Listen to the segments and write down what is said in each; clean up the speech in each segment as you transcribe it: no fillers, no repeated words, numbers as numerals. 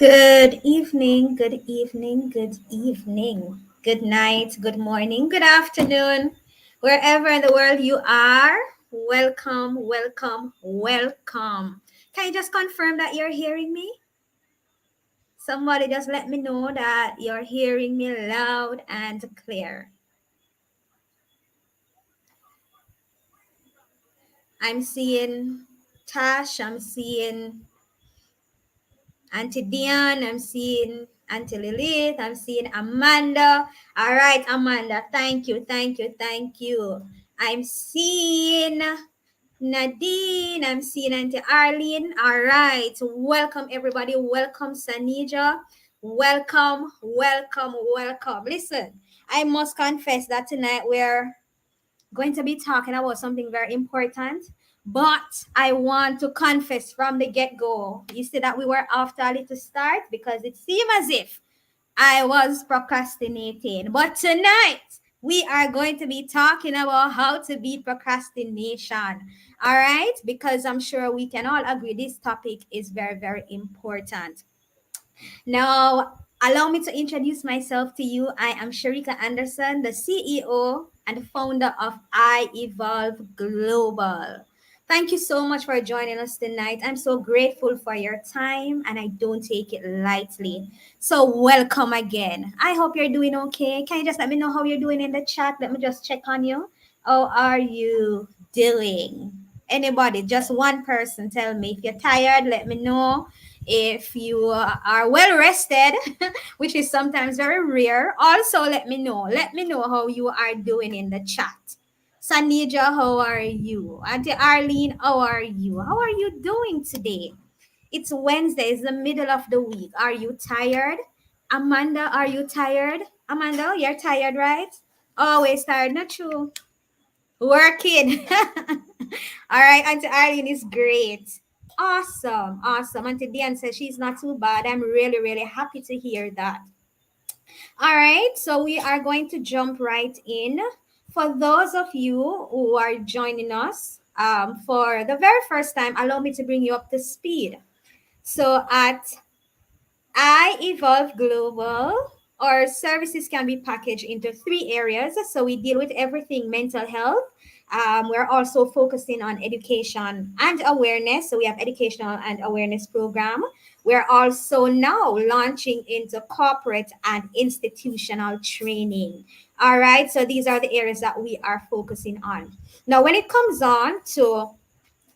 Good evening, good evening, good evening, good night, good morning, good afternoon, wherever in the world you are. Welcome, welcome, welcome. Can you just confirm that you're hearing me? Somebody just let me know that you're hearing me loud and clear. I'm seeing Tash, I'm seeing Auntie Dion, I'm seeing Auntie Lilith, I'm seeing Amanda. All right, Amanda, thank you, thank you, thank you. I'm seeing Nadine, I'm seeing Auntie Arlene. All right, welcome everybody. Welcome, Sanija. Welcome, welcome, welcome. Listen, I must confess that tonight we're going to be talking about something very important, but I want to confess from the get go. You see that we were off to a little start because it seemed as if I was procrastinating. But tonight, we are going to be talking about how to beat procrastination. All right? Because I'm sure we can all agree this topic is very, very important. Now, allow me to introduce myself to you. I am Sharika Anderson, the CEO and founder of I Evolve Global. Thank you so much for joining us tonight. I'm so grateful for your time and I don't take it lightly. So, welcome again. I hope you're doing okay. Can you just let me know how you're doing in the chat? Let me just check on you. How are you doing? Anybody, just one person, tell me. If you're tired, let me know. If you are well rested, which is sometimes very rare, also let me know. Let me know how you are doing in the chat. Sanija, how are you? Auntie Arlene, how are you? How are you doing today? It's Wednesday, it's the middle of the week. Are you tired? Amanda, are you tired? Amanda, you're tired, right? Always tired, not true. Working. All right, Auntie Arlene is great. Awesome, awesome. Auntie Diane says she's not too bad. I'm really, really happy to hear that. All right, so we are going to jump right in. For those of you who are joining us for the very first time, allow me to bring you up to speed. So at I Evolve Global, our services can be packaged into three areas. So we deal with everything mental health. We're also focusing on education and awareness. So we have educational and awareness program. We're also now launching into corporate and institutional training. All right. So these are the areas that we are focusing on. Now, when it comes on to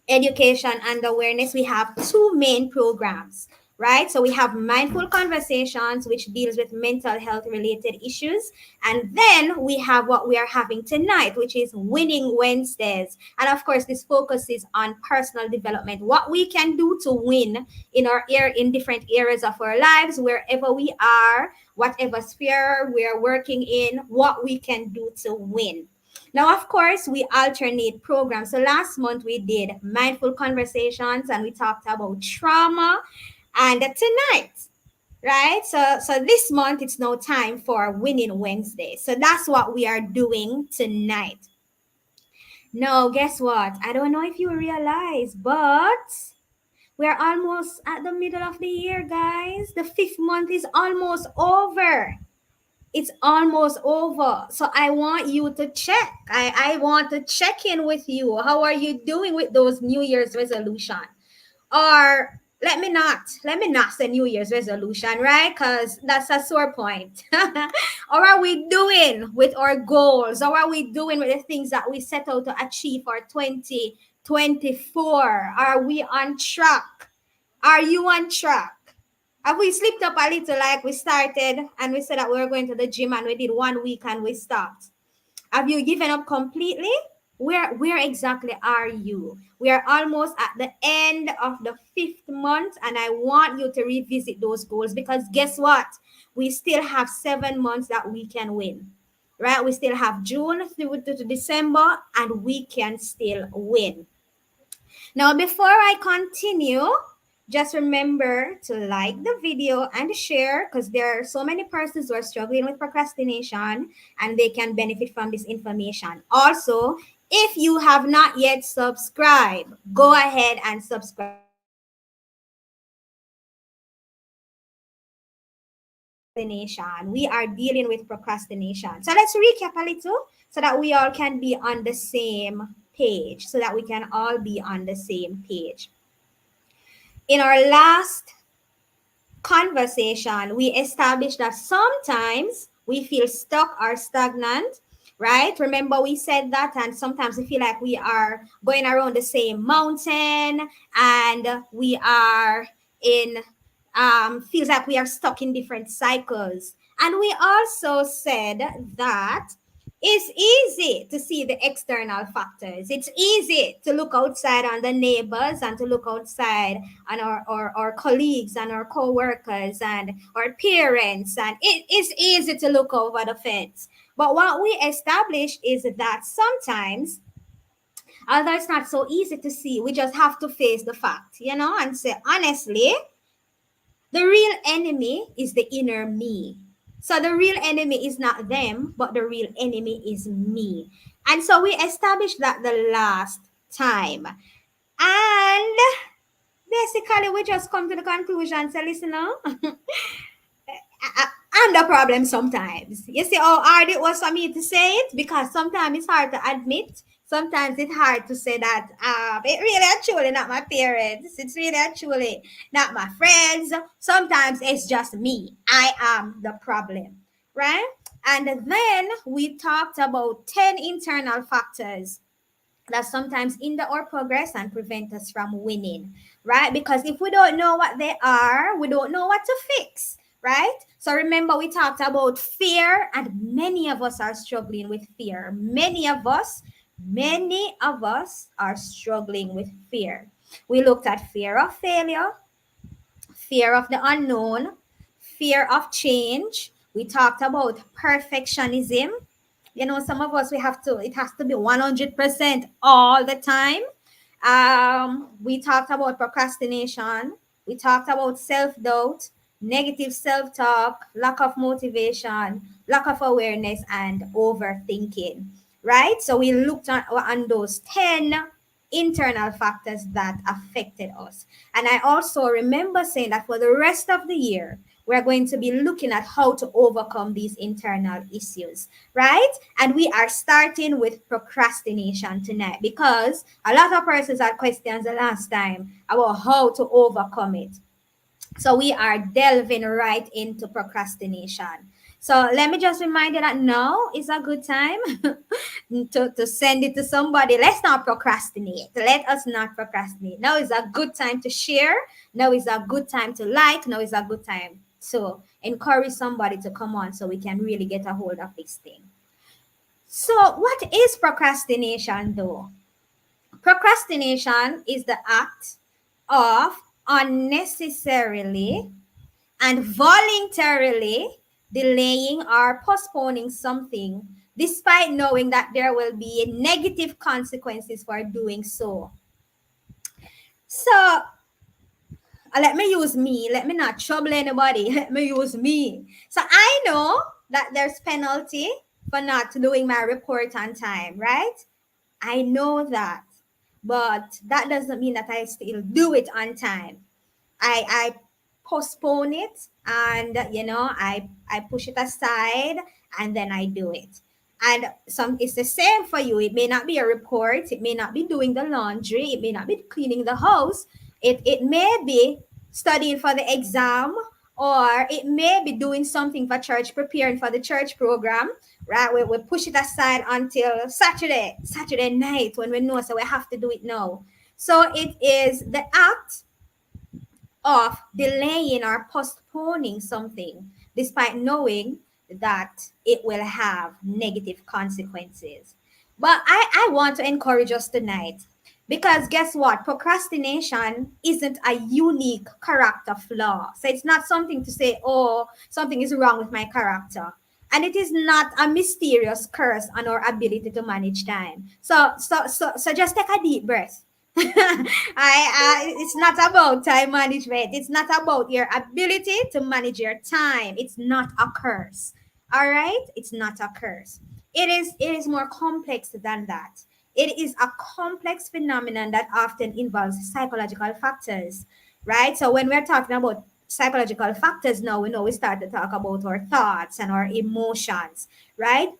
education and awareness, we have two main programs, right? So we have mindful conversations, which deals with mental health related issues, and then we have what we are having tonight, which is winning Wednesdays. And of course, this focuses on personal development, what we can do to win in in different areas of our lives, wherever we are, whatever sphere we are working in, what we can do to win. Now, of course, we alternate programs. So last month we did mindful conversations and we talked about trauma. And tonight, right? So this month it's now time for Winning Wednesday. So that's what we are doing tonight. Now, guess what? I don't know if you realize, but we're almost at the middle of the year, guys. The fifth month is almost over. It's almost over. So I want you to check. I want to check in with you. How are you doing with those New Year's resolution? Or let me not say New Year's resolution, right? Because that's a sore point. Or are we doing with our goals? Or are we doing with the things that we set out to achieve for 2024? Are we on track? Are you on track? Have we slipped up a little like we started and we said that we were going to the gym and we did 1 week and we stopped? Have you given up completely? Where exactly are you? We are almost at the end of the fifth month, and I want you to revisit those goals because guess what? We still have 7 months that we can win. Right? We still have June through to December, and we can still win. Now, before I continue, just remember to like the video and share because there are so many persons who are struggling with procrastination and they can benefit from this information. Also, if you have not yet subscribed, go ahead and subscribe. procrastination. We are dealing with procrastination. So let's recap a little so that we all can be on the same page, so that we can all be on the same page. In our last conversation, we established that sometimes we feel stuck or stagnant, right? Remember, we said that, and sometimes we feel like we are going around the same mountain and we are in, feels like we are stuck in different cycles. And we also said that it's easy to see the external factors. It's easy to look outside on the neighbors and to look outside on our colleagues and our co-workers and our parents. And it is easy to look over the fence. But what we established is that sometimes, although it's not so easy to see, we just have to face the fact, and say, honestly, the real enemy is the inner me. So the real enemy is not them, but the real enemy is me. And so we established that the last time. And basically, we just come to the conclusion, say, listen, now, I'm the problem sometimes. You see how hard it was for me to say it? Because sometimes it's hard to admit. Sometimes it's hard to say that it really actually not my parents. It's really actually not my friends. Sometimes it's just me. I am the problem, right? And then we talked about 10 internal factors that sometimes hinder our progress and prevent us from winning, right? Because if we don't know what they are, we don't know what to fix, right? So remember, we talked about fear, and many of us are struggling with fear. Many of us are struggling with fear. We looked at fear of failure, fear of the unknown, fear of change. We talked about perfectionism. Some of us, it has to be 100% all the time. We talked about procrastination. We talked about self-doubt, negative self-talk, lack of motivation, lack of awareness, and overthinking, right? So we looked on those 10 internal factors that affected us. And I also remember saying that for the rest of the year, we're going to be looking at how to overcome these internal issues, right? And we are starting with procrastination tonight because a lot of persons had questions the last time about how to overcome it. So we are delving right into procrastination. So let me just remind you that now is a good time to send it to somebody. Let's not procrastinate. Let us not procrastinate. Now is a good time to share. Now is a good time to like. Now is a good time to encourage somebody to come on so we can really get a hold of this thing. So what is procrastination though? Procrastination is the act of unnecessarily and voluntarily delaying or postponing something despite knowing that there will be negative consequences for doing so. So let me use me. Let me not trouble anybody. Let me use me. So I know that there's penalty for not doing my report on time, right? I know that. But that doesn't mean that I still do it on time. I postpone it, and I push it aside, and then I do it. And it's the same for you. It may not be a report, it may not be doing the laundry, it may not be cleaning the house, it may be studying for the exam, or it may be doing something for church, preparing for the church program, right? We push it aside until Saturday night when we know, so we have to do it now. So it is the act of delaying or postponing something despite knowing that it will have negative consequences. But I want to encourage us tonight, because guess what? Procrastination isn't a unique character flaw. So it's not something to say, oh, something is wrong with my character. And it is not a mysterious curse on our ability to manage time. So just take a deep breath. It's not about time management. It's not about your ability to manage your time. It's not a curse. All right? It's not a curse. It is more complex than that. It is a complex phenomenon that often involves psychological factors, right? So when we're talking about psychological factors now, we know we start to talk about our thoughts and our emotions, right?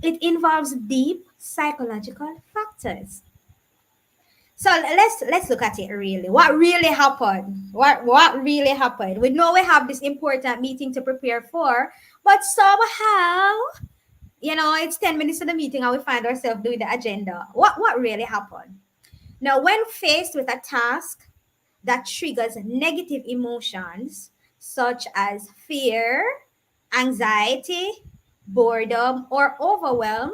It involves deep psychological factors. So let's look at it really. What really happened? What really happened? We know we have this important meeting to prepare for, but somehow, it's 10 minutes to the meeting and we find ourselves doing the agenda. What really happened? Now, when faced with a task that triggers negative emotions such as fear, anxiety, boredom, or overwhelm,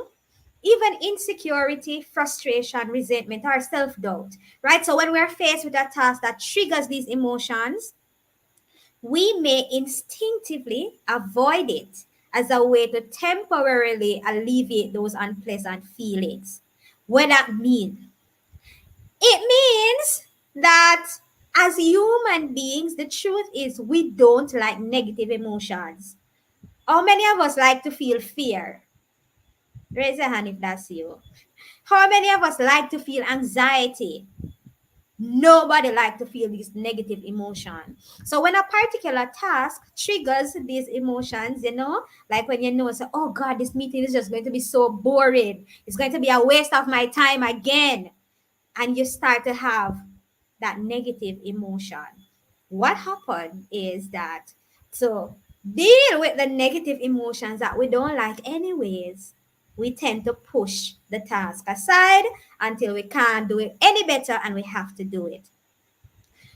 even insecurity, frustration, resentment, or self doubt, right? So, when we're faced with a task that triggers these emotions, we may instinctively avoid it as a way to temporarily alleviate those unpleasant feelings. What that means? It means that as human beings, the truth is we don't like negative emotions. How many of us like to feel fear? Raise your hand if that's you. How many of us like to feel anxiety? Nobody like to feel this negative emotion. So when a particular task triggers these emotions, like when say, oh God, this meeting is just going to be so boring. It's going to be a waste of my time again. And you start to have that negative emotion. What happened is that to deal with the negative emotions that we don't like anyways, we tend to push the task aside until we can't do it any better and we have to do it.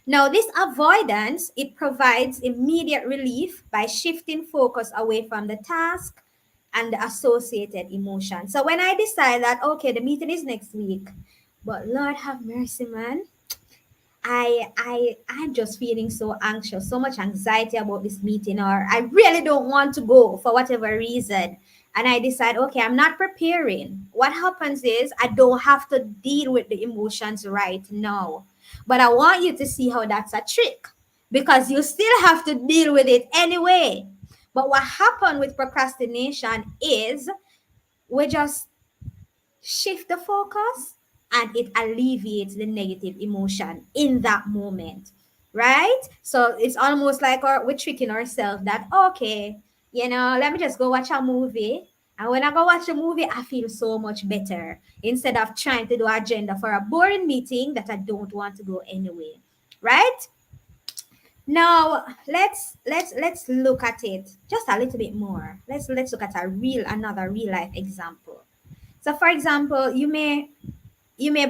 Now, this avoidance, it provides immediate relief by shifting focus away from the task and the associated emotion. So when I decide that, okay, the meeting is next week, but Lord have mercy, man, I'm just feeling so anxious, so much anxiety about this meeting, or I really don't want to go for whatever reason. And I decide, okay, I'm not preparing. What happens is I don't have to deal with the emotions right now. But I want you to see how that's a trick because you still have to deal with it anyway. But what happened with procrastination is we just shift the focus and it alleviates the negative emotion in that moment, right? So it's almost like we're tricking ourselves that, okay, let me just go watch a movie. And when I go watch a movie, I feel so much better instead of trying to do agenda for a boring meeting that I don't want to go anyway, right? Now let's look at it just a little bit more. Let's look at another real life example. So for example, you may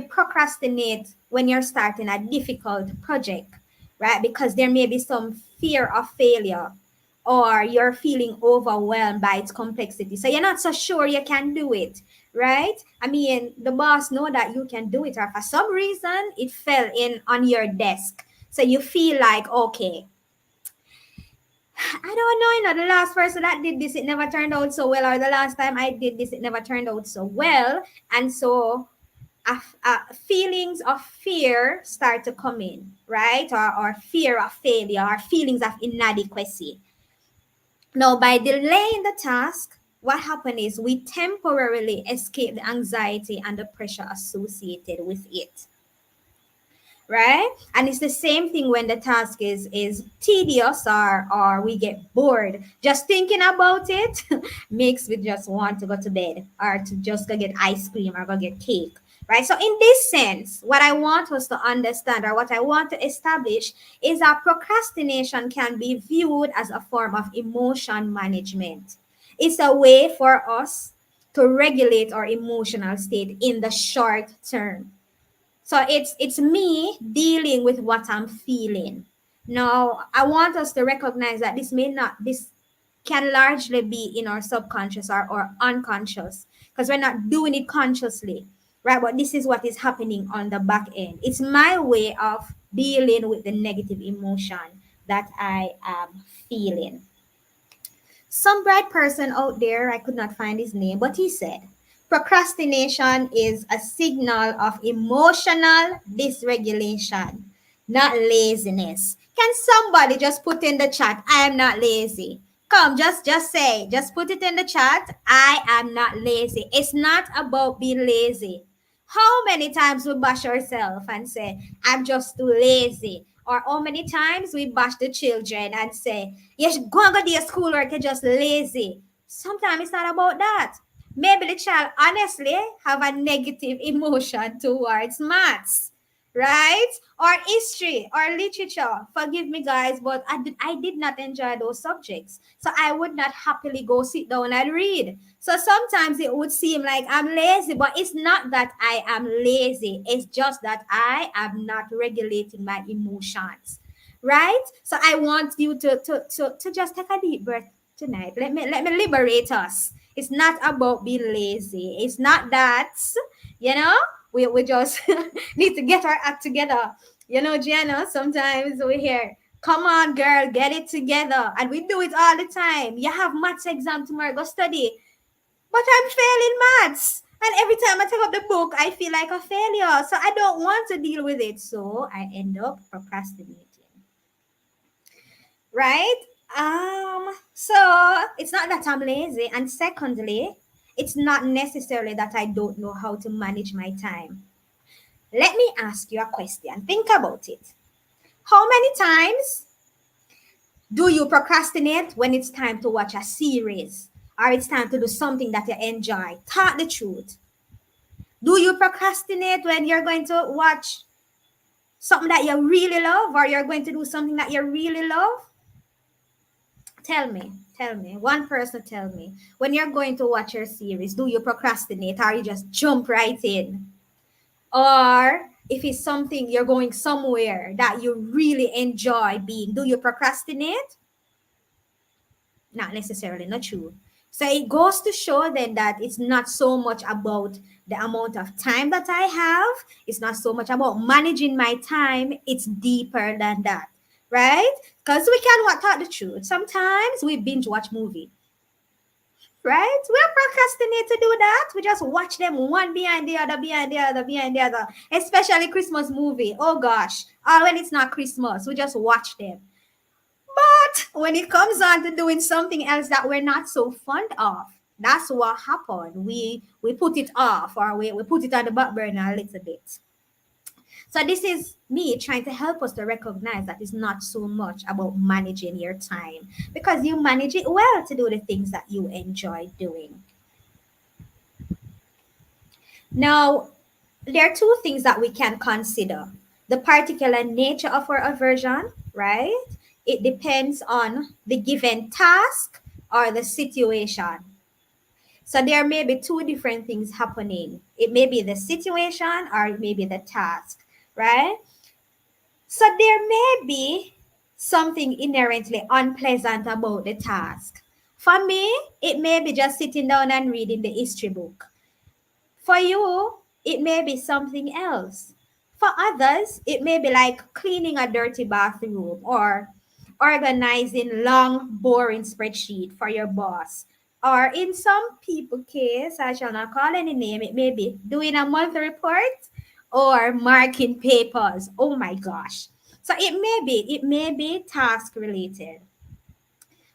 procrastinate when you're starting a difficult project, right? Because there may be some fear of failure or you're feeling overwhelmed by its complexity. So you're not so sure you can do it, right? I mean, the boss know that you can do it or for some reason it fell in on your desk. So you feel like, okay, I don't know, the last person that did this, it never turned out so well, or the last time I did this, it never turned out so well. And so feelings of fear start to come in, right? Or fear of failure, or feelings of inadequacy. Now, by delaying the task, what happened is we temporarily escape the anxiety and the pressure associated with it, right? And it's the same thing when the task is tedious or we get bored. Just thinking about it makes we just want to go to bed or to just go get ice cream or go get cake, right? So in this sense, what I want us to understand or what I want to establish is that procrastination can be viewed as a form of emotion management. It's a way for us to regulate our emotional state in the short term. So it's me dealing with what I'm feeling. Now, I want us to recognize that this can largely be in our subconscious or unconscious because we're not doing it consciously, right? But this is what is happening on the back end. It's my way of dealing with the negative emotion that I am feeling. Some bright person out there, I could not find his name, but he said, procrastination is a signal of emotional dysregulation, not laziness. Can somebody just put in the chat, I am not lazy? Come, just say, just put it in the chat, I am not lazy. It's not about being lazy. How many times we bash ourselves and say, I'm just too lazy, Or how many times we bash the children and say, yes, go and go do your schoolwork, you're just lazy. Sometimes it's not about that. Maybe the child honestly have a negative emotion towards maths, right? Or history or literature. Forgive me, guys, but I did not enjoy those subjects. So I would not happily go sit down and read. So sometimes it would seem like I'm lazy, but it's not that I am lazy. It's just that I am not regulating my emotions, right? So I want you to just take a deep breath tonight. Let me liberate us. It's not about being lazy. It's not that, you know, we just need to get our act together. You know, Gianna, sometimes we hear, come on, girl, get it together. And we do it all the time. You have maths exam tomorrow, go study. But I'm failing maths. And every time I take up the book, I feel like a failure. So I don't want to deal with it. So I end up procrastinating. Right? So it's not that I'm lazy. And secondly, it's not necessarily that I don't know how to manage my time. Let me ask you a question. Think about it. How many times do you procrastinate when it's time to watch a series or it's time to do something that you enjoy? Talk the truth. Do you procrastinate when you're going to watch something that you really love or you're going to do something that you really love? Tell me. One person tell me. When you're going to watch your series, do you procrastinate or you just jump right in? Or if it's something you're going somewhere that you really enjoy being, do you procrastinate? Not necessarily, not true. So it goes to show then that it's not so much about the amount of time that I have. It's not so much about managing my time. It's deeper than that, right? Because we can what talk the truth. Sometimes we binge watch movie, right? We are procrastinate to do that. We just watch them one behind the other, behind the other, behind the other. Especially Christmas movie. Oh gosh. Or when it's not Christmas, we just watch them. But when it comes on to doing something else that we're not so fond of, that's what happened. We put it off or we put it on the back burner a little bit. So this is me trying to help us to recognize that it's not so much about managing your time because you manage it well to do the things that you enjoy doing. Now, there are two things that we can consider. The particular nature of our aversion, right? It depends on the given task or the situation. So there may be two different things happening. It may be the situation or it may be the task, right? So there may be something inherently unpleasant about the task. For me, it may be just sitting down and reading the history book. For you, it may be something else. For others, it may be like cleaning a dirty bathroom or organizing long, boring spreadsheet for your boss. Or in some people case, I shall not call any name, it may be doing a monthly report or marking papers. Oh my gosh. So it may be task related.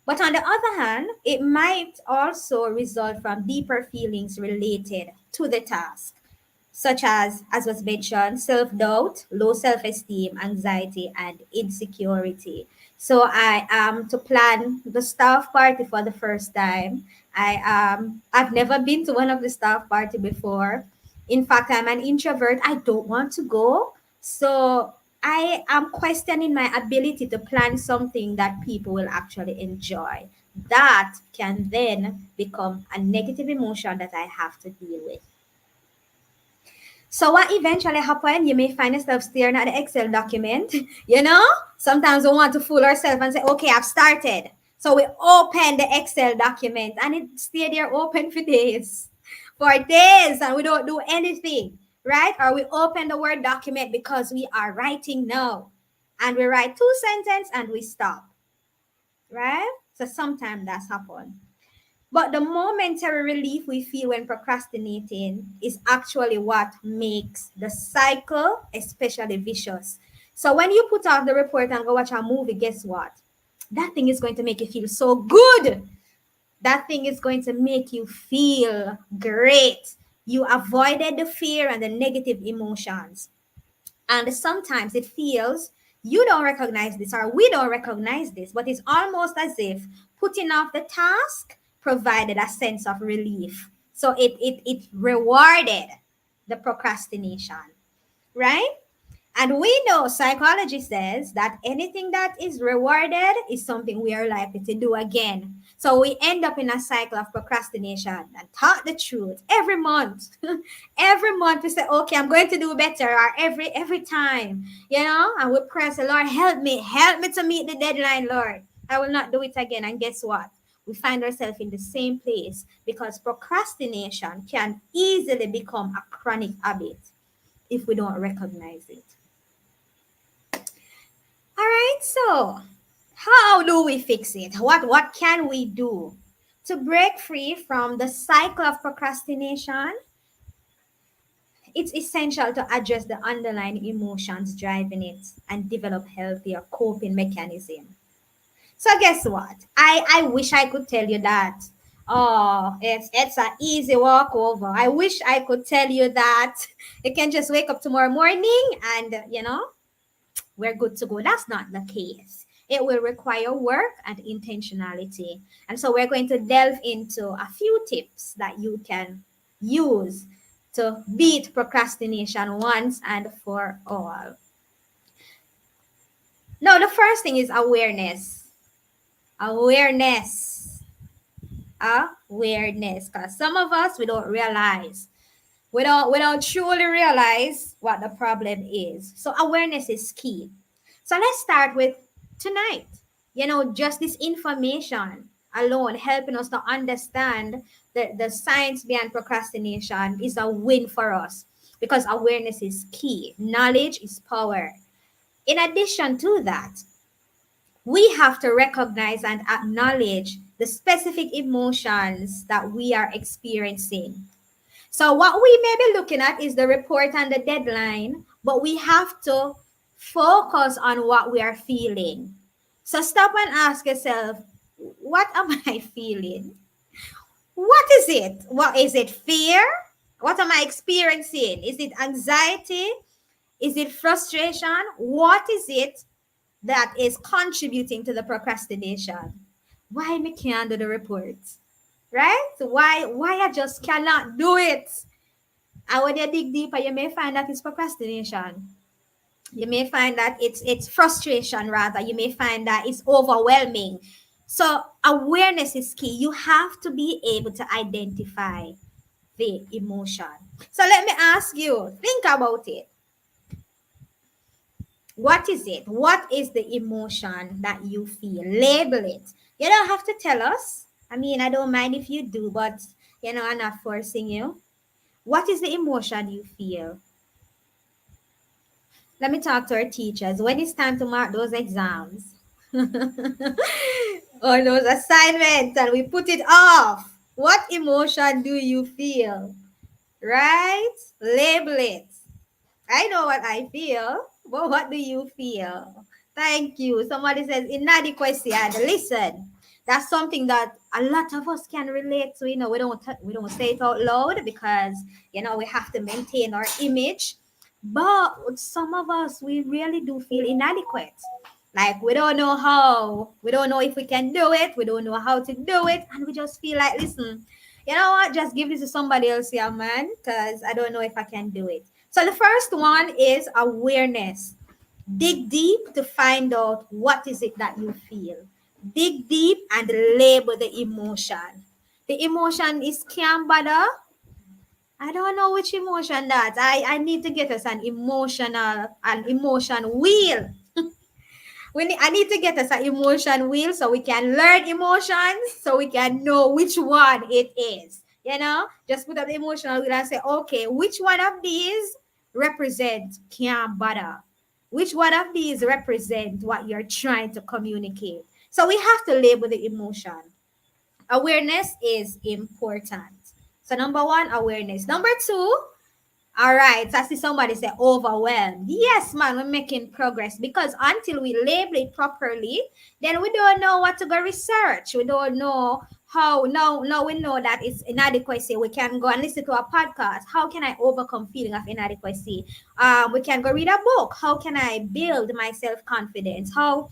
But on the other hand, it might also result from deeper feelings related to the task, such as was mentioned, self doubt, low self esteem, anxiety, and insecurity. So I am to plan the staff party for the first time. I've never been to one of the staff party before. In fact, I'm an introvert. I don't want to go. So I am questioning my ability to plan something that people will actually enjoy. That can then become a negative emotion that I have to deal with. So what eventually happened, you may find yourself staring at the Excel document. Sometimes we want to fool ourselves and say, okay, I've started. So we open the Excel document and it stayed there open for days, and we don't do anything, right? Or we open the Word document because we are writing now. And we write two sentences and we stop, right? So sometimes that's happened. But the momentary relief we feel when procrastinating is actually what makes the cycle especially vicious. So when you put off the report and go watch a movie, guess what? That thing is going to make you feel so good. That thing is going to make you feel great. You avoided the fear and the negative emotions. And sometimes it feels you don't recognize this or we don't recognize this, but it's almost as if putting off the task provided a sense of relief. So it rewarded the procrastination, right? And we know psychology says that anything that is rewarded is something we are likely to do again. So we end up in a cycle of procrastination. And taught the truth every month. Every month we say, okay, I'm going to do better, or every time, and we pray, say, Lord, help me to meet the deadline, Lord. I will not do it again. And guess what? We find ourselves in the same place because procrastination can easily become a chronic habit if we don't recognize it. All right, so how do we fix it? What can we do to break free from the cycle of procrastination? It's essential to address the underlying emotions driving it and develop healthier coping mechanism. So guess what? I wish I could tell you that. Oh, it's an easy walkover. I wish I could tell you that you can just wake up tomorrow morning and we're good to go. That's not the case. It will require work and intentionality. And so we're going to delve into a few tips that you can use to beat procrastination once and for all. Now, the first thing is awareness. Awareness. Awareness. Because some of us, we don't realize. We don't truly realize what the problem is. So awareness is key. So let's start with tonight. Just this information alone helping us to understand the science behind procrastination is a win for us because awareness is key. Knowledge is power. In addition to that, we have to recognize and acknowledge the specific emotions that we are experiencing. So what we may be looking at is the report and the deadline, but we have to focus on what we are feeling. So stop and ask yourself, what am I feeling? What is it? What is it? Fear? What am I experiencing? Is it anxiety? Is it frustration? What is it that is contributing to the procrastination? Why me can't do the report? Right? Why I just cannot do it? And when you dig deeper, you may find that it's procrastination. You may find that it's frustration rather. You may find that it's overwhelming. So awareness is key. You have to be able to identify the emotion. So let me ask you, think about it. What is it? What is the emotion that you feel? Label it. You don't have to tell us. I mean, I don't mind if you do, but I'm not forcing you. What is the emotion you feel? Let me talk to our teachers. When it's time to mark those exams or those assignments and we put it off, what emotion do you feel? Right? Label it. I know what I feel, but what do you feel? Thank you. Somebody says inadequacy. And listen, that's something that a lot of us can relate to. We don't say it out loud because we have to maintain our image. But some of us, we really do feel inadequate. Like we don't know how, we don't know if we can do it, we don't know how to do it, and we just feel like, listen, you know what? Just give this to somebody else, yeah, man, because I don't know if I can do it. So the first one is awareness. Dig deep to find out what is it that you feel. Dig deep and label the emotion. The emotion is can't bother. I don't know which emotion that. I need to get us an emotion wheel. I need to get us an emotion wheel so we can learn emotions, so we can know which one it is. Just put up the emotional wheel and say, okay, which one of these represent can't bother? Which one of these represent what you're trying to communicate? So we have to label the emotion. Awareness is important. So number one, awareness. Number two, all right, so I see somebody say overwhelmed. Yes, man, we're making progress because until we label it properly, then we don't know what to go research. We don't know How now we know that it's inadequacy. We can go and listen to a podcast. How can I overcome feeling of inadequacy? We can go read a book. How can I build my self-confidence? How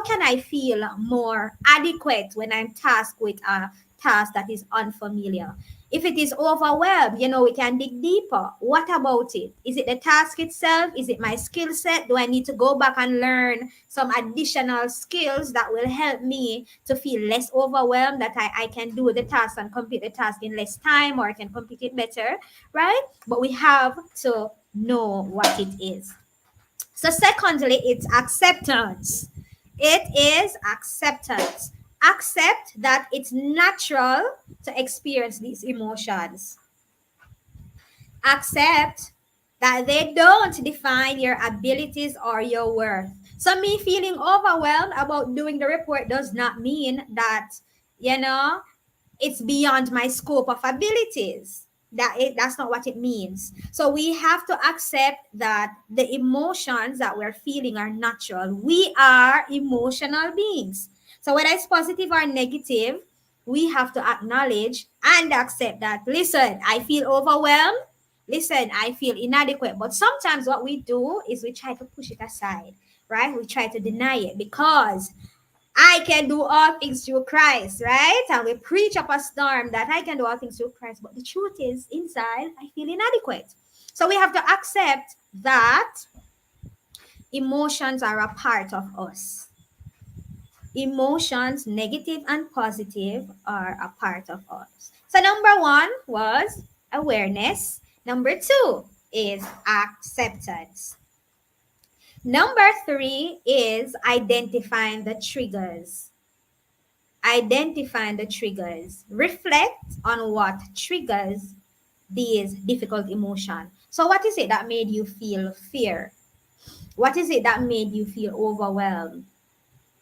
can I feel more adequate when I'm tasked with a task that is unfamiliar? If it is overwhelmed, we can dig deeper. What about it? Is it the task itself? Is it my skill set? Do I need to go back and learn some additional skills that will help me to feel less overwhelmed, that I can do the task and complete the task in less time, or I can complete it better, right? But we have to know what it is. So secondly, it's acceptance. It is acceptance. Accept that it's natural to experience these emotions. Accept that they don't define your abilities or your worth. So me feeling overwhelmed about doing the report does not mean that, you know, it's beyond my scope of abilities. That's not what it means. So we have to accept that the emotions that we're feeling are natural. We are emotional beings. So whether it's positive or negative, we have to acknowledge and accept that, listen, I feel overwhelmed. Listen, I feel inadequate. But sometimes what we do is we try to push it aside, right? We try to deny it because I can do all things through Christ, right? And we preach up a storm that I can do all things through Christ. But the truth is, inside, I feel inadequate. So we have to accept that emotions are a part of us. Emotions, negative and positive, are a part of us. So number one was awareness. Number two is acceptance. Number three is identifying the triggers. Identifying the triggers. Reflect on what triggers these difficult emotions. So what is it that made you feel fear? What is it that made you feel overwhelmed?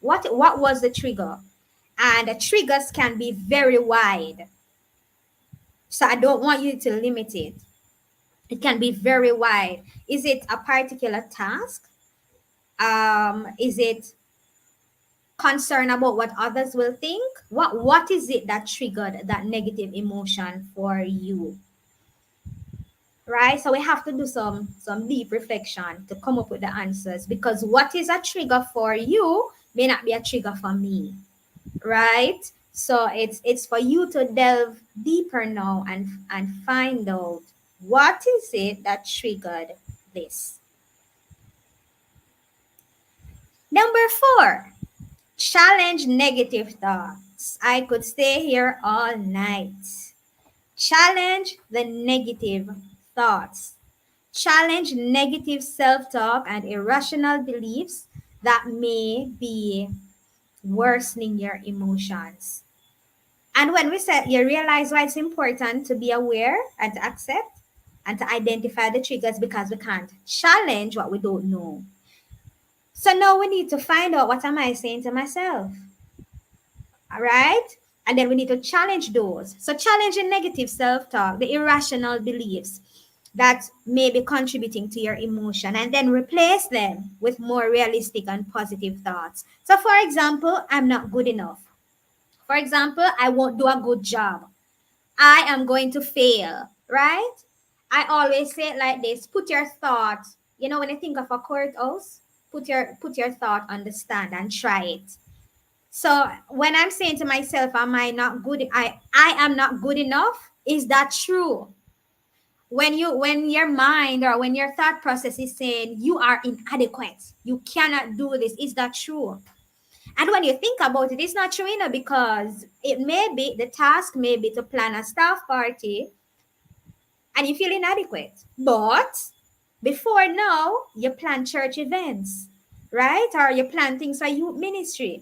What was the trigger? And the triggers can be very wide. So I don't want you to limit it. It can be very wide. Is it a particular task? Is it concern about what others will think? What is it that triggered that negative emotion for you? Right? So we have to do some deep reflection to come up with the answers, because what is a trigger for you may not be a trigger for me. Right? So it's for you to delve deeper now and find out what is it that triggered this. Number 4, challenge negative thoughts. I could stay here all night. Challenge the negative thoughts. Challenge negative self-talk and irrational beliefs that may be worsening your emotions. And when we said, you realize why it's important to be aware and to accept and to identify the triggers, because we can't challenge what we don't know. So now we need to find out, what am I saying to myself? All right? And then we need to challenge those. So challenging negative self-talk, the irrational beliefs that may be contributing to your emotion, and then replace them with more realistic and positive thoughts. So for example, I'm not good enough. For example, I won't do a good job. I am going to fail, right? I always say it like this: put your thoughts, when you think of a courthouse, put your thought on the stand and try it. So when I'm saying to myself, am I not good? I am not good enough. Is that true? When your mind or when your thought process is saying you are inadequate, you cannot do this, is that true? And when you think about it, it's not true, because it may be, the task may be to plan a staff party and you feel inadequate. But before now, you plan church events, right? Or you plan things for youth ministry.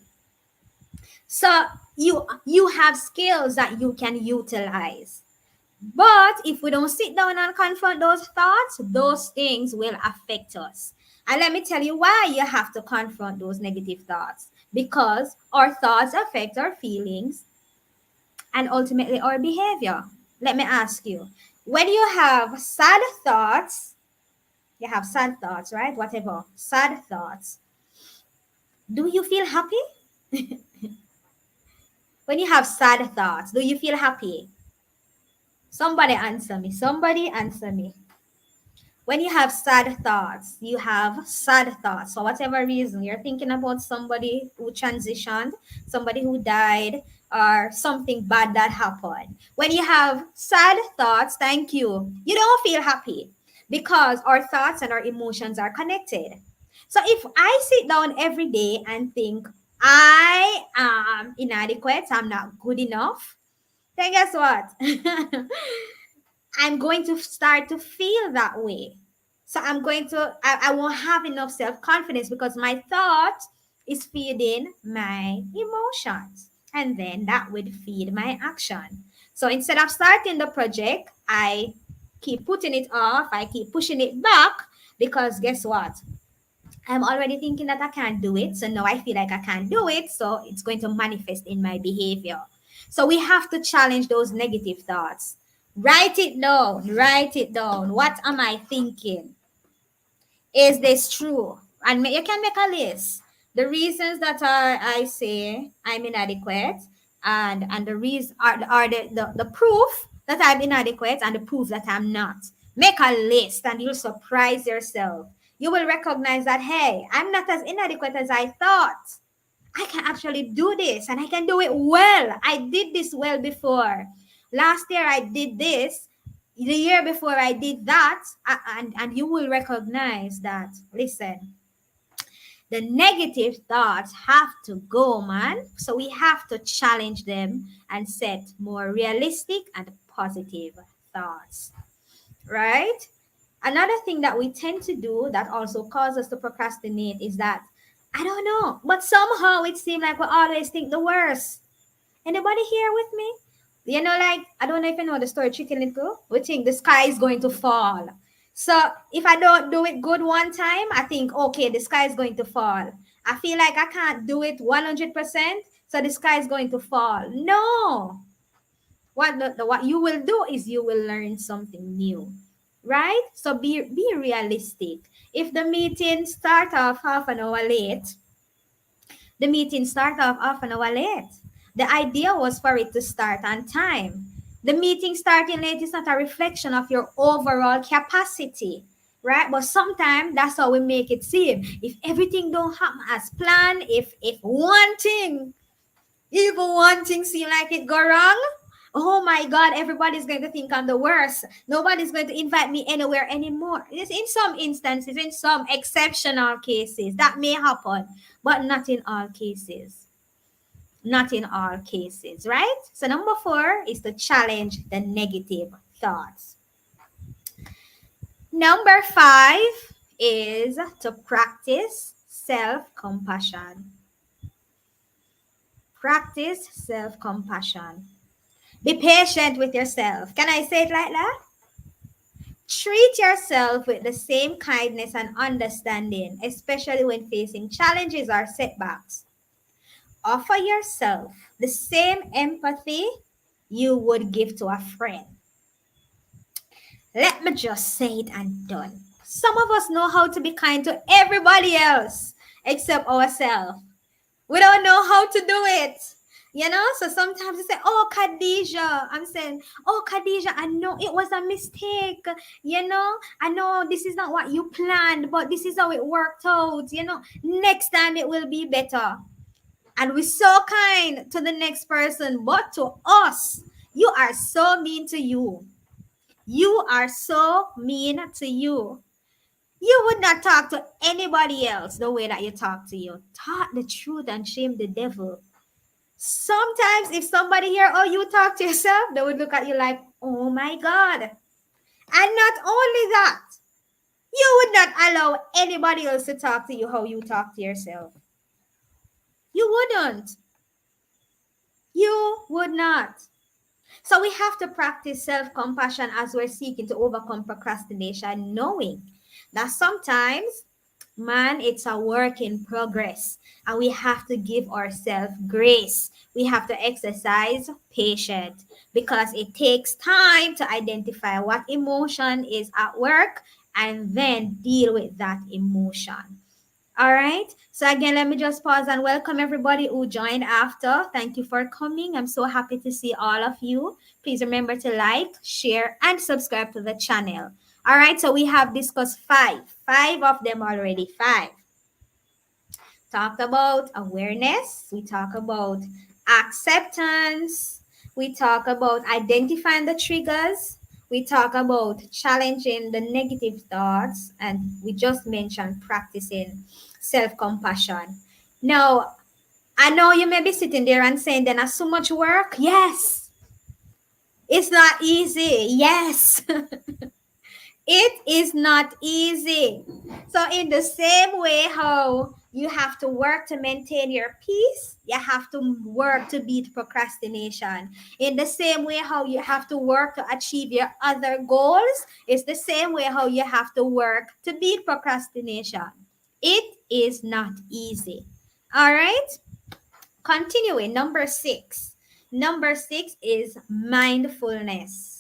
So you have skills that you can utilize. But if we don't sit down and confront those thoughts, those things will affect us. And let me tell you why you have to confront those negative thoughts. Because our thoughts affect our feelings and ultimately our behavior. Let me ask you, when you have sad thoughts, right? Whatever, sad thoughts, do you feel happy? When you have sad thoughts, do you feel happy? Somebody answer me. Somebody answer me. When you have sad thoughts, you have sad thoughts. For whatever reason, you're thinking about somebody who transitioned, somebody who died, or something bad that happened. When you have sad thoughts, thank you don't feel happy because our thoughts and our emotions are connected. So if I sit down every day and think, I am inadequate, I'm not good enough, then guess what? I'm going to start to feel that way. So I won't have enough self confidence because my thought is feeding my emotions. And then that would feed my action. So instead of starting the project, I keep putting it off, I keep pushing it back because guess what? I'm already thinking that I can't do it. So now I feel like I can't do it. So it's going to manifest in my behavior. So we have to challenge those negative thoughts. Write it down. Write it down. What am I thinking? Is this true? And you can make a list. The reasons that I say I'm inadequate, and the reason are the proof that I'm inadequate and the proof that I'm not. Make a list and you'll surprise yourself. You will recognize that, hey, I'm not as inadequate as I thought. I can actually do this and I can do it well. I did this well before. Last year I did this. The year before I did that. And you will recognize that, listen, the negative thoughts have to go, man. So we have to challenge them and set more realistic and positive thoughts, right? Another thing that we tend to do that also causes us to procrastinate is that, I don't know, but somehow it seems like we always think the worst. Anybody here with me? Like, I don't know if you know the story Chicken Little. We think the sky is going to fall. So if I don't do it good one time, I think, okay, the sky is going to fall. I feel like I can't do it 100%, so the sky is going to fall. No. What you will do is you will learn something new, right? So be realistic. If the meeting start off half an hour late, the meeting start off half an hour late. The idea was for it to start on time. The meeting starting late is not a reflection of your overall capacity, right? But sometimes that's how we make it seem. If everything don't happen as planned, if one thing, even one thing seem like it go wrong, oh my God, everybody's going to think I'm the worst. Nobody's going to invite me anywhere anymore. It's in some instances, in some exceptional cases, that may happen, but not in all cases. Not in all cases, right? So, number 4 is to challenge the negative thoughts. Number 5 is to practice self compassion. Practice self compassion. Be patient with yourself. Can I say it like that? Treat yourself with the same kindness and understanding, especially when facing challenges or setbacks. Offer yourself the same empathy you would give to a friend. Let me just say it and done. Some of us know how to be kind to everybody else except ourselves. We don't know how to do it. So sometimes you say, oh, Khadija. I'm saying, oh, Khadija, I know it was a mistake. I know this is not what you planned, but this is how it worked out. Next time it will be better. And we're so kind to the next person, but to us, you are so mean to you. You are so mean to you. You would not talk to anybody else the way that you talk to you. Talk the truth and shame the devil. Sometimes if somebody hear, oh, you talk to yourself, they would look at you like, oh my God. And not only that, you would not allow anybody else to talk to you how you talk to yourself. You wouldn't. You would not. So we have to practice self-compassion as we're seeking to overcome procrastination, knowing that sometimes, man, it's a work in progress and we have to give ourselves grace. We have to exercise patience because it takes time to identify what emotion is at work and then deal with that emotion. All right. So again, let me just pause and welcome everybody who joined after. Thank you for coming. I'm so happy to see all of you. Please remember to like, share, and subscribe to the channel. All right. So we have discussed five of them already. Five. Talked about awareness. We talk about acceptance. We talk about identifying the triggers. We talk about challenging the negative thoughts. And we just mentioned practicing self compassion. Now, I know you may be sitting there and saying, then that's so much work. Yes. It's not easy. Yes. It is not easy. So, in the same way, how you have to work to maintain your peace, you have to work to beat procrastination. In the same way, how you have to work to achieve your other goals, it's the same way how you have to work to beat procrastination. It is not easy. All right, continuing. Number six. Number six is mindfulness.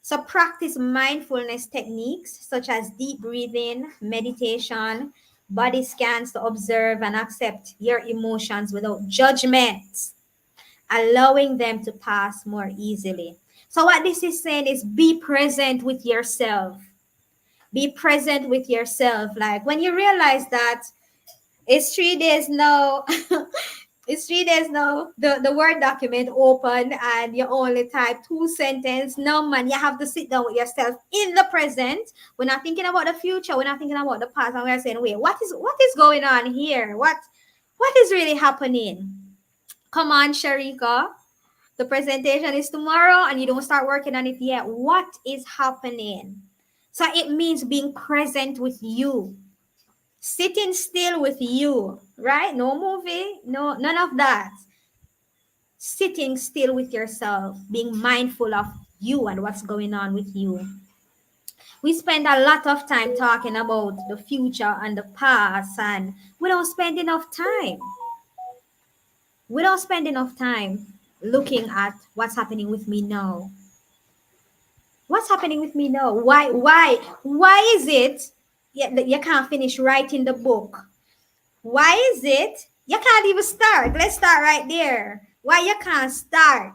So practice mindfulness techniques such as deep breathing, meditation, body scans to observe and accept your emotions without judgment, allowing them to pass more easily. So what this is saying is be present with yourself. Be present with yourself. Like when you realize that it's 3 days now. It's 3 days now. The Word document open and you only type 2 sentences. No, man, you have to sit down with yourself in the present. We're not thinking about the future. We're not thinking about the past. And we're saying, wait, what is going on here? What is really happening? Come on, Sharika. The presentation is tomorrow and you don't start working on it yet. What is happening? So it means being present with you, sitting still with you, right? No movie, no, none of that. Sitting still with yourself, being mindful of you and what's going on with you. We spend a lot of time talking about the future and the past, and we don't spend enough time. We don't spend enough time looking at what's happening with me now. What's happening with me now? Why is it you can't finish writing the book? Why is it you can't even start? Let's start right there. Why you can't start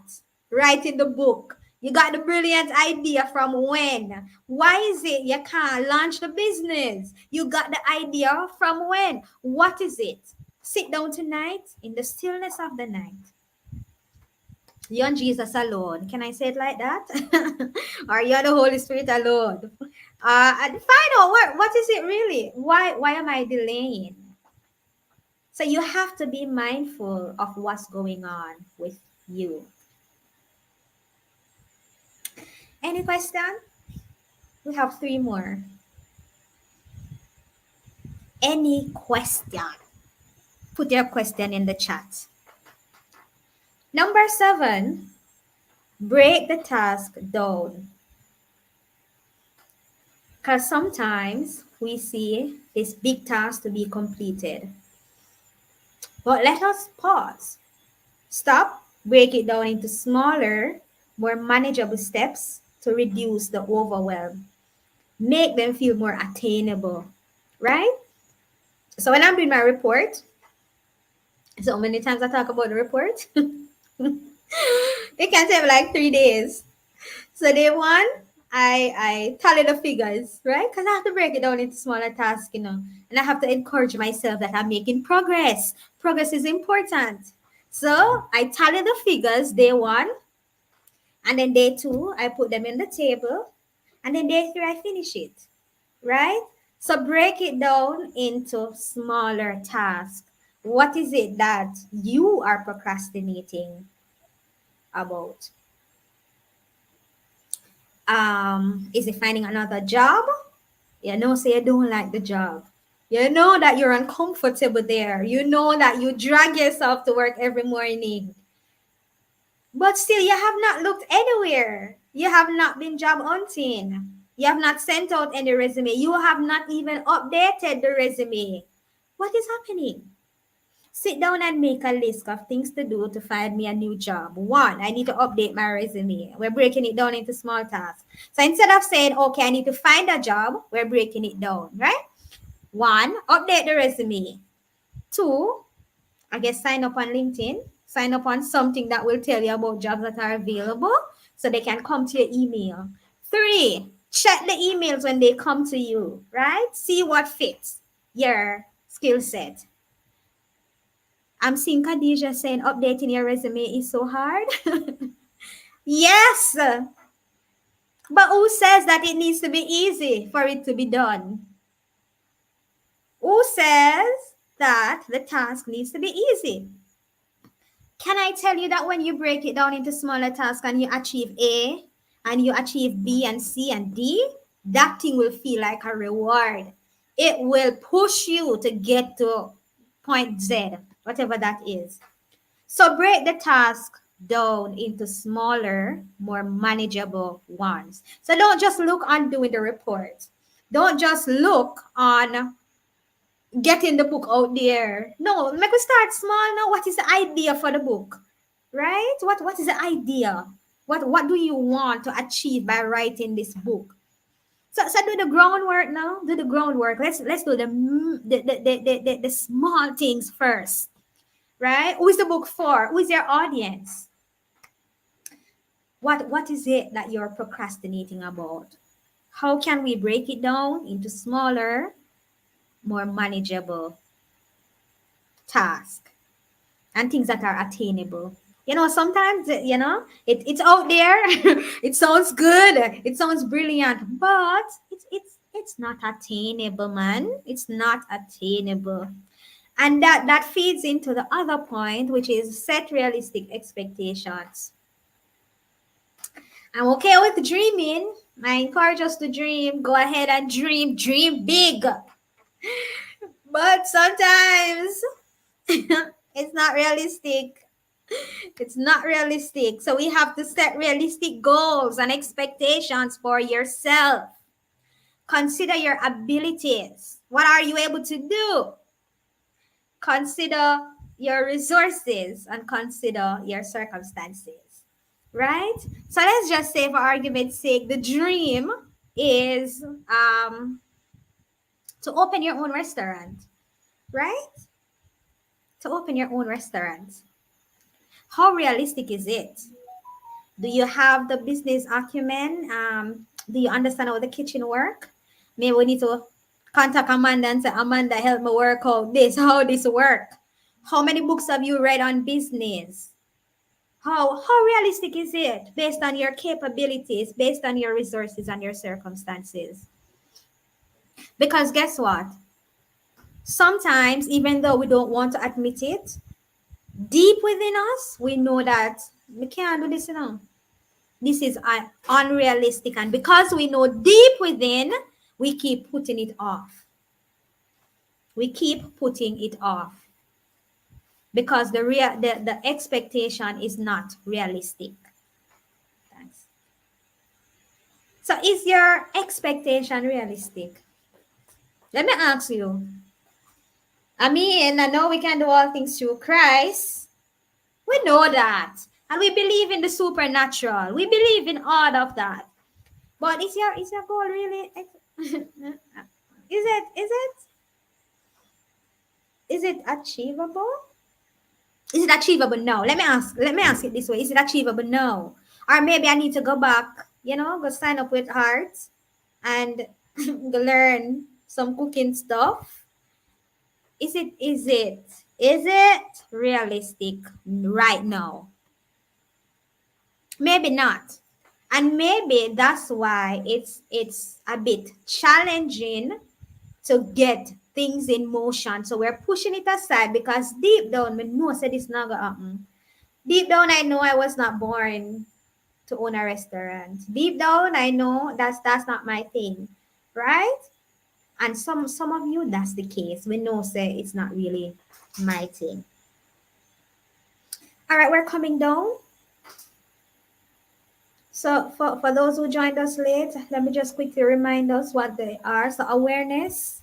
writing the book? You got the brilliant idea from when? Why is it you can't launch the business? You got the idea from when? What is it? Sit down tonight in the stillness of the night. You and Jesus alone. Can I say it like that? Or you and the Holy Spirit alone? And find out what is it really? Why am I delaying? So you have to be mindful of what's going on with you. Any question? We have 3 more. Any question? Put your question in the chat. Number 7, break the task down. Because sometimes we see this big task to be completed. But let us pause. Stop, break it down into smaller, more manageable steps to reduce the overwhelm. Make them feel more attainable, right? So when I'm doing my report, so many times I talk about the report, it can take like 3 days. So day one, I tally the figures, right? Because I have to break it down into smaller tasks, and I have to encourage myself that I'm making progress. Progress is important. So I tally the figures day one, and then day two, I put them in the table, and then day three, I finish it, right? So break it down into smaller tasks. What is it that you are procrastinating about? Is it finding another job? Say you don't like the job. You know that you're uncomfortable there. You know that you drag yourself to work every morning. But still, you have not looked anywhere. You have not been job hunting. You have not sent out any resume. You have not even updated the resume. What is happening? Sit down and make a list of things to do to find me a new job. 1, I need to update my resume. We're breaking it down into small tasks. So instead of saying, okay, I need to find a job, we're breaking it down, right? One, update the resume. Two, I guess sign up on LinkedIn, sign up on something that will tell you about jobs that are available so they can come to your email. Three, check the emails when they come to you, right? See what fits your skill set. I'm seeing Khadija saying updating your resume is so hard. Yes, but who says that it needs to be easy for it to be done? Who says that the task needs to be easy? Can I tell you that when you break it down into smaller tasks and you achieve A and you achieve B and C and D, that thing will feel like a reward. It will push you to get to point Z, whatever that is. So break the task down into smaller, more manageable ones. So don't just look on doing the report. Don't just look on getting the book out there. No, make we start small now. What is the idea for the book? Right? What is the idea? What do you want to achieve by writing this book? So do the groundwork now. Do the groundwork. Let's do the small things first. Right? Who is the book for? Who is your audience? What is it that you're procrastinating about? How can we break it down into smaller, more manageable tasks and things that are attainable? Sometimes, it's out there. It sounds good. It sounds brilliant, but it's not attainable, man. It's not attainable. And that feeds into the other point, which is set realistic expectations. I'm okay with dreaming. I encourage us to dream. Go ahead and dream big. But sometimes it's not realistic. It's not realistic. So we have to set realistic goals and expectations for yourself. Consider your abilities. What are you able to do? Consider your resources and consider your circumstances. Right? So let's just say, for argument's sake, the dream is to open your own restaurant. Right? To open your own restaurant. How realistic is it? Do you have the business acumen? Do you understand how the kitchen work? Maybe we need to contact Amanda and say, Amanda, help me work out this, how this work. How many books have you read on business? How realistic is it based on your capabilities, based on your resources and your circumstances? Because guess what? Sometimes, even though we don't want to admit it, deep within us, we know that we can't do this, This is unrealistic. And because we know deep within, we keep putting it off. We keep putting it off. Because the expectation is not realistic. Thanks. So is your expectation realistic? Let me ask you. I know we can do all things through Christ. We know that. And we believe in the supernatural. We believe in all of that. But is your goal really is it achievable? Is it achievable? No. Let me ask it this way. Is it achievable? No. Or maybe I need to go back, go sign up with Hearts and go learn some cooking stuff. Is it realistic right now? Maybe not. And maybe that's why it's a bit challenging to get things in motion. So we're pushing it aside because deep down we know said it's not gonna happen. Deep down I know I was not born to own a restaurant. Deep down I know that's not my thing. Right? And some of you that's the case. We know say it's not really my thing. All right, we're coming down. So for those who joined us late, let me just quickly remind us what they are. So awareness.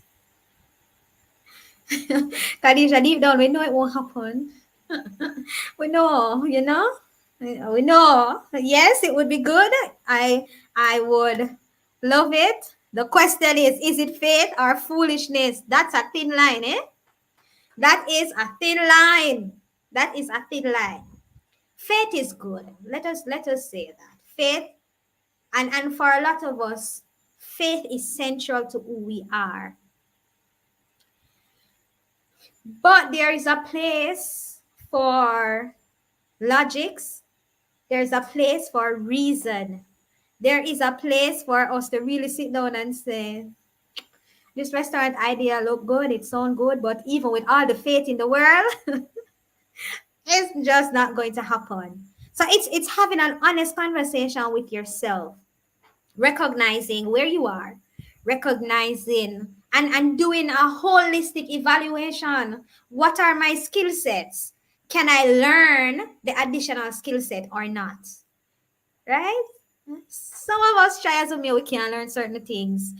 Khadija, deep down, we know it won't happen. We know, we know. Yes, it would be good. I would love it. The question is it faith or foolishness? That's a thin line, eh? That is a thin line. That is a thin line. Faith is good. Let us say that. Faith, and for a lot of us, faith is central to who we are. But there is a place for logics. There's a place for reason. There is a place for us to really sit down and say, this restaurant idea look good, it sound good, but even with all the faith in the world, it's just not going to happen. So it's having an honest conversation with yourself, recognizing where you are, recognizing and doing a holistic evaluation. What are my skill sets? Can I learn the additional skill set or not? Right? Some of us try as a me, we can learn certain things.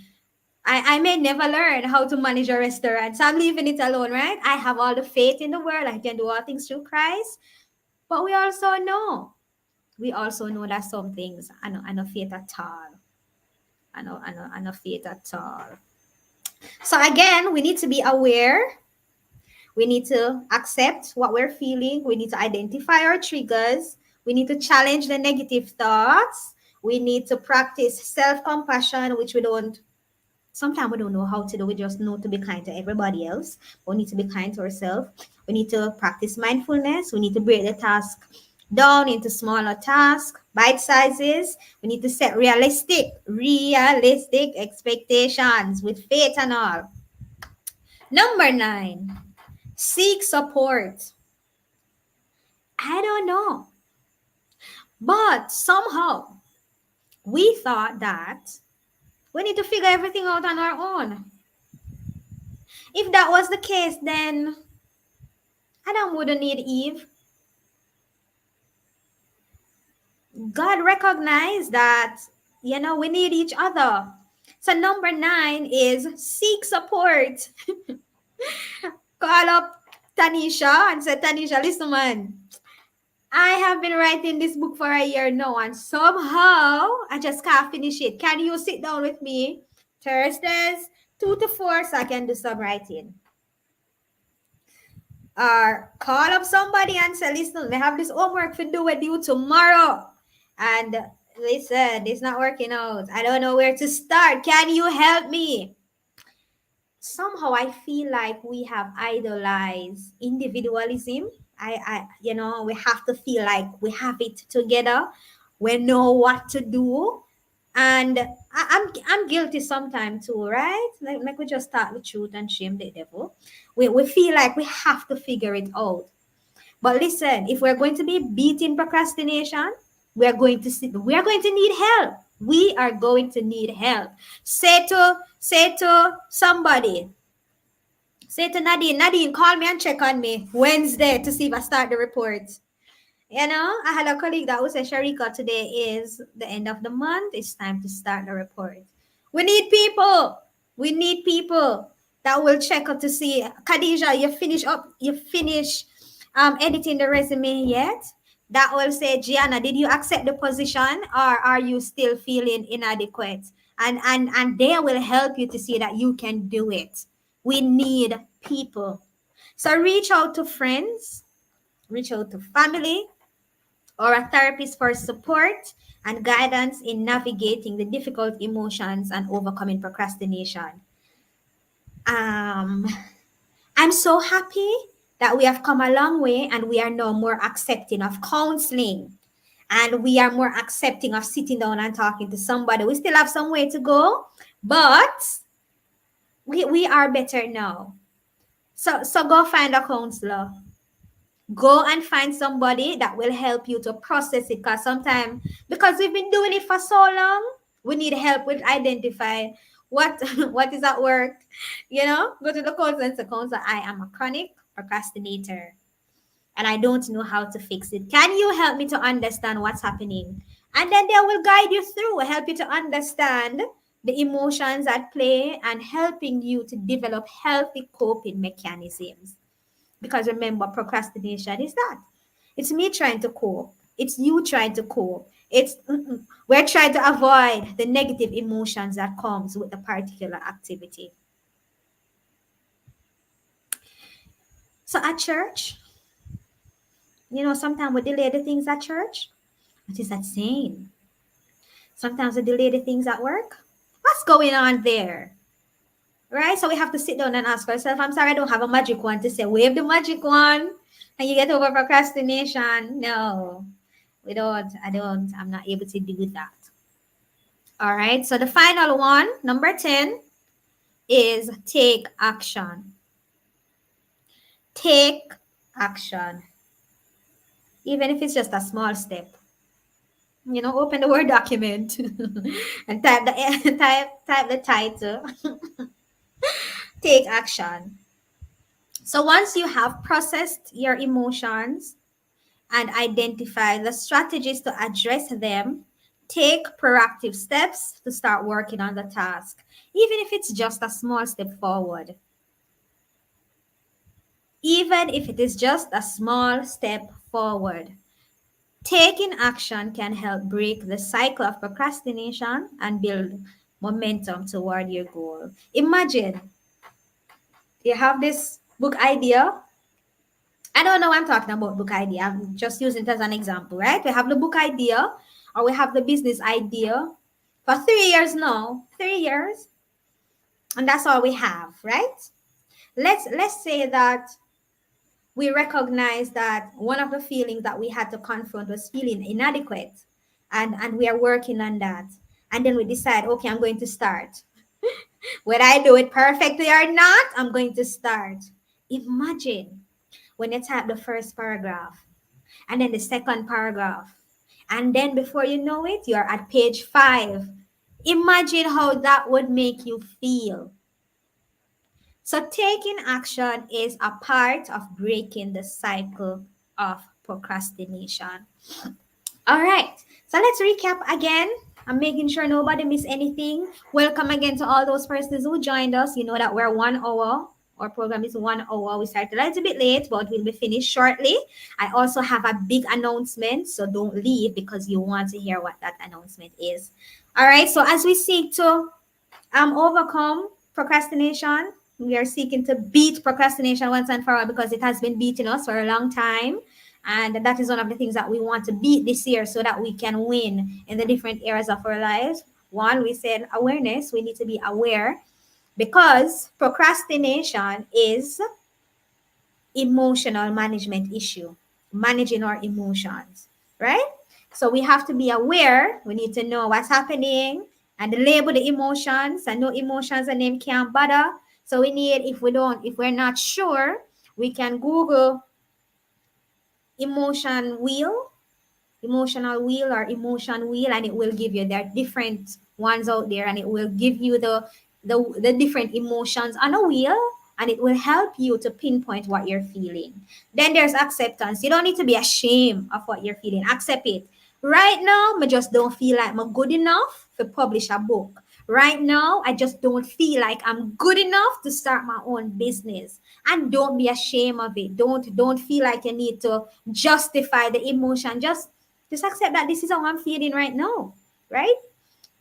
I may never learn how to manage a restaurant, so I'm leaving it alone, right? I have all the faith in the world. I can do all things through Christ. But we also know that some things are not faith at all. I know faith at all. So again, we need to be aware. We need to accept what we're feeling. We need to identify our triggers. We need to challenge the negative thoughts. We need to practice self-compassion, which sometimes we don't know how to do. We just know to be kind to everybody else. We need to be kind to ourselves. We need to practice mindfulness. We need to break the task down into smaller tasks, bite sizes. We need to set realistic expectations with faith and all. Number 9, seek support. I don't know. But somehow we thought that we need to figure everything out on our own. If that was the case, then Adam wouldn't need Eve. God recognized that, we need each other. So number 9 is seek support. Call up Tanisha and say, Tanisha, listen, man. I have been writing this book for a year now, and somehow I just can't finish it. Can you sit down with me Thursdays 2 to 4 so I can do some writing? Or call up somebody and say, listen, we have this homework to do with you tomorrow. And listen, it's not working out. I don't know where to start. Can you help me? Somehow I feel like we have idolized individualism. We have to feel like we have it together. We know what to do. And I'm guilty sometimes too, right? Like we just start with truth and shame the devil. We feel like we have to figure it out. But listen, if we're going to be beating procrastination, we are going to need help. We are going to need help. Say to somebody, say to Nadine, call me and check on me Wednesday to see if I start the report. I had a colleague that would say, Sharika, today is the end of the month. It's time to start the report. We need people. We need people that will check up to see, Khadija, you finish editing the resume yet? That will say, Gianna, did you accept the position or are you still feeling inadequate? And they will help you to see that you can do it. We need people. So reach out to friends, reach out to family, or a therapist for support and guidance in navigating the difficult emotions and overcoming procrastination. I'm so happy that we have come a long way and we are now more accepting of counseling and we are more accepting of sitting down and talking to somebody. We still have some way to go, but we are better now. So go find a counselor. Go and find somebody that will help you to process it, because we've been doing it for so long, we need help with identify what is at work. Go to the counselor and say, counselor, I am a chronic procrastinator and I don't know how to fix it. Can you help me to understand what's happening? And then they will guide you through, help you to understand the emotions at play and helping you to develop healthy coping mechanisms. Because remember, procrastination is that. It's me trying to cope. It's you trying to cope. It's we're trying to avoid the negative emotions that comes with the particular activity. So at church, sometimes we delay the things at church. What is that saying? Sometimes we delay the things at work. What's going on there? Right? So we have to sit down and ask ourselves, I'm sorry, I don't have a magic wand to say, wave the magic wand and you get over procrastination. No, we don't. I'm not able to do that. All right. So the final one, number 10, is take action. Take action. Even if it's just a small step. Open the Word document and type the title. Take action. So once you have processed your emotions and identify the strategies to address them, take proactive steps to start working on the task, even if it's just a small step forward. Even if it is just a small step forward. Taking action can help break the cycle of procrastination and build momentum toward your goal. Imagine you have this book idea. I don't know, I'm talking about book idea. I'm just using it as an example, right? We have the book idea or we have the business idea for 3 years now. 3 years. And that's all we have, right? Let's say that we recognize that one of the feelings that we had to confront was feeling inadequate. And we are working on that. And then we decide, okay, I'm going to start. Whether I do it perfectly or not, I'm going to start. Imagine when you type the first paragraph and then the second paragraph. And then before you know it, you're at page 5. Imagine how that would make you feel. So taking action is a part of breaking the cycle of procrastination. All right. So let's recap again. I'm making sure nobody missed anything. Welcome again to all those persons who joined us. You know that we're 1 hour. Our program is 1 hour. We started a little bit late, but we'll be finished shortly. I also have a big announcement, so don't leave because you want to hear what that announcement is. All right. So as we seek to overcome procrastination, we are seeking to beat procrastination once and for all because it has been beating us for a long time. And that is one of the things that we want to beat this year so that we can win in the different areas of our lives. One, we said awareness. We need to be aware because procrastination is emotional management issue, managing our emotions, right? So we have to be aware. We need to know what's happening and label the emotions. And no emotions and name can't bother. So we need, if we're not sure, we can Google emotion wheel, emotional wheel or emotion wheel, and it will give you, there are different ones out there, and it will give you the different emotions on a wheel, and it will help you to pinpoint what you're feeling. Then there's acceptance. You don't need to be ashamed of what you're feeling. Accept it. Right now, I just don't feel like I'm good enough to publish a book. Right now, I just don't feel like I'm good enough to start my own business. And don't be ashamed of it. Don't feel like you need to justify the emotion. Just accept that this is how I'm feeling right now, right?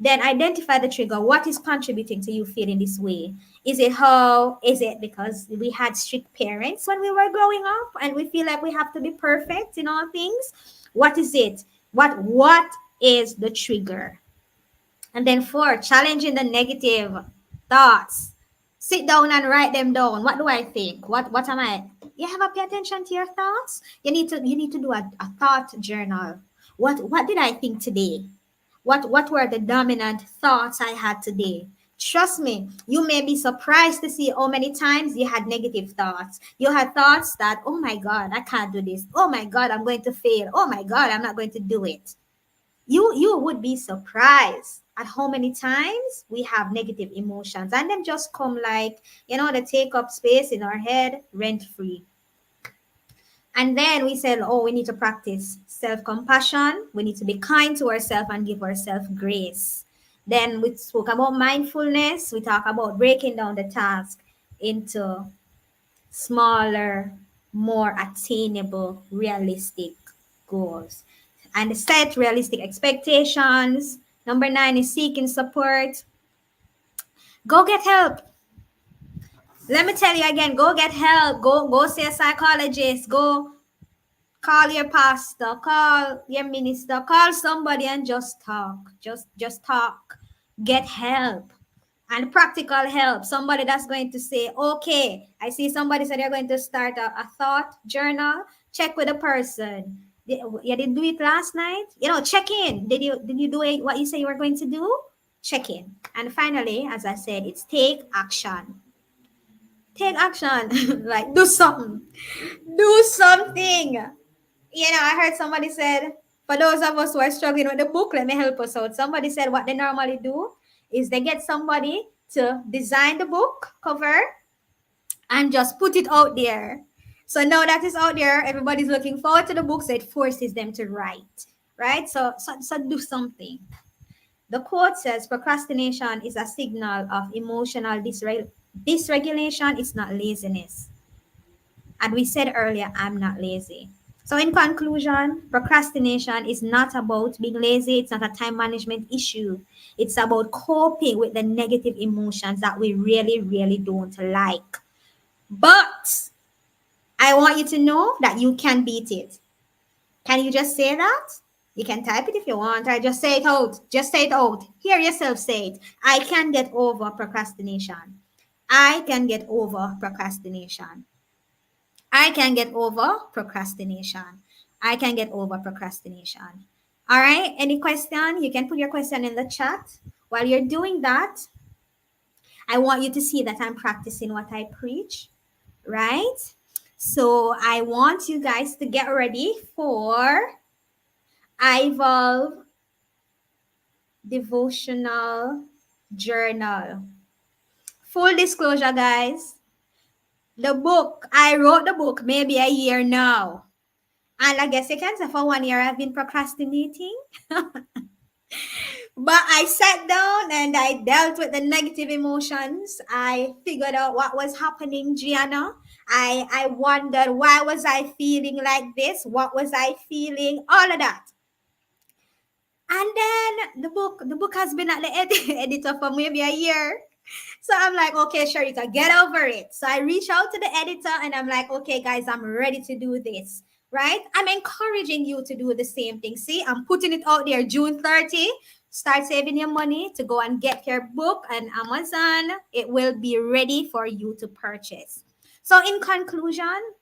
Then identify the trigger. What is contributing to you feeling this way? Is it because we had strict parents when we were growing up and we feel like we have to be perfect in all things? What is it? What is the trigger? And then 4, challenging the negative thoughts. Sit down and write them down. What do I think? What am I? You have to pay attention to your thoughts. You need to do a thought journal. What did I think today? What were the dominant thoughts I had today? Trust me, you may be surprised to see how many times you had negative thoughts. You had thoughts that, oh my God, I can't do this. Oh my God, I'm going to fail. Oh my God, I'm not going to do it. You would be surprised at how many times we have negative emotions and them just come like, they take up space in our head rent free. And then we said, oh, we need to practice self-compassion. We need to be kind to ourselves and give ourselves grace. Then we spoke about mindfulness. We talk about breaking down the task into smaller, more attainable, realistic goals. and set realistic expectations. Number 9 is seeking support. Go get help. Let me tell you again, go get help. Go see a psychologist. Go call your pastor, call your minister, call somebody and just talk. Just talk. Get help. And practical help. Somebody that's going to say, okay, I see somebody said they're going to start a thought journal. Check with the person. You didn't do it last night? Check in. Did you do it, what you say you were going to do? Check in. And finally, as I said, it's take action. Take action. Like, do something. Do something. I heard somebody said, for those of us who are struggling with the book, let me help us out. Somebody said what they normally do is they get somebody to design the book cover and just put it out there. So now that it's out there, everybody's looking forward to the book, so it forces them to write, right? So do something. The quote says, procrastination is a signal of emotional dysregulation. It's not laziness. And we said earlier, I'm not lazy. So in conclusion, procrastination is not about being lazy. It's not a time management issue. It's about coping with the negative emotions that we really, really don't like. But I want you to know that you can beat it. Can you just say that? You can type it if you want, or just say it out. Just say it out. Hear yourself say it. I can get over procrastination. I can get over procrastination. I can get over procrastination. I can get over procrastination. All right. Any question? You can put your question in the chat. While you're doing that, I want you to see that I'm practicing what I preach, right? So I want you guys to get ready for iVolve devotional journal. Full disclosure, guys. I wrote the book maybe a year now. And I guess you can say for 1 year I've been procrastinating. But I sat down and I dealt with the negative emotions. I figured out what was happening, Gianna. I wondered, why was I feeling like this? What was I feeling? All of that. And then the book has been at the editor for maybe a year. So I'm like, okay, Sharita, get over it. So I reach out to the editor and I'm like, okay, guys, I'm ready to do this, right? I'm encouraging you to do the same thing. See, I'm putting it out there, June 30. Start saving your money to go and get your book on Amazon. It will be ready for you to purchase. So in conclusion,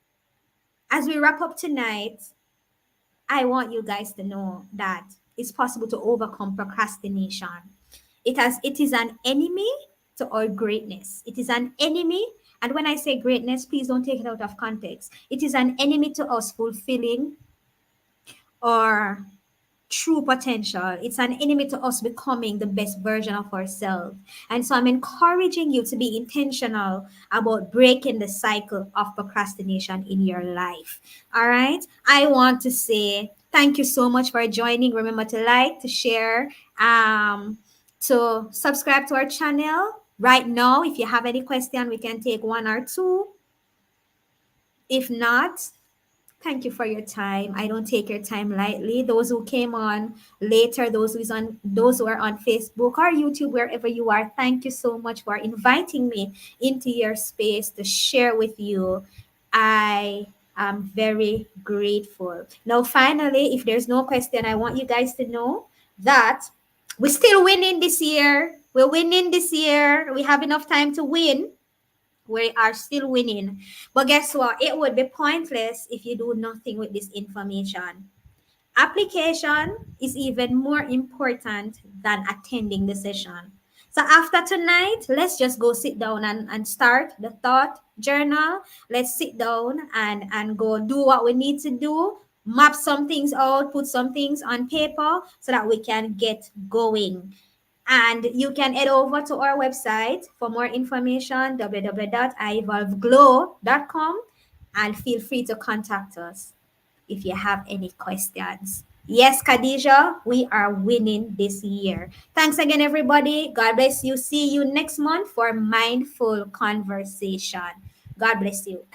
as we wrap up tonight, I want you guys to know that it's possible to overcome procrastination. It is an enemy to our greatness. It is an enemy. And when I say greatness, please don't take it out of context. It is an enemy to us fulfilling our true potential. It's an enemy to us becoming the best version of ourselves. And so I'm encouraging you to be intentional about breaking the cycle of procrastination in your life. All right. I want to say thank you so much for joining. Remember to like, to share, to subscribe to our channel. Right now, if you have any question, we can take one or two. If not, thank you for your time. I don't take your time lightly. Those who came on later, those who are on Facebook or YouTube, wherever you are, thank you so much for inviting me into your space to share with you. I am very grateful. Now, finally, if there's no question, I want you guys to know that we're still winning this year. We're winning this year. We have enough time to win. We are still winning. But guess what? It would be pointless if you do nothing with this information. Application is even more important than attending the session. So after tonight, let's just go sit down and start the thought journal. Let's sit down and go do what we need to do. Map some things out, put some things on paper so that we can get going. And you can head over to our website for more information, www.ivolveglow.com, and feel free to contact us if you have any questions. Yes, Khadija, we are winning this year. Thanks again, everybody. God bless you. See you next month for Mindful Conversation. God bless you.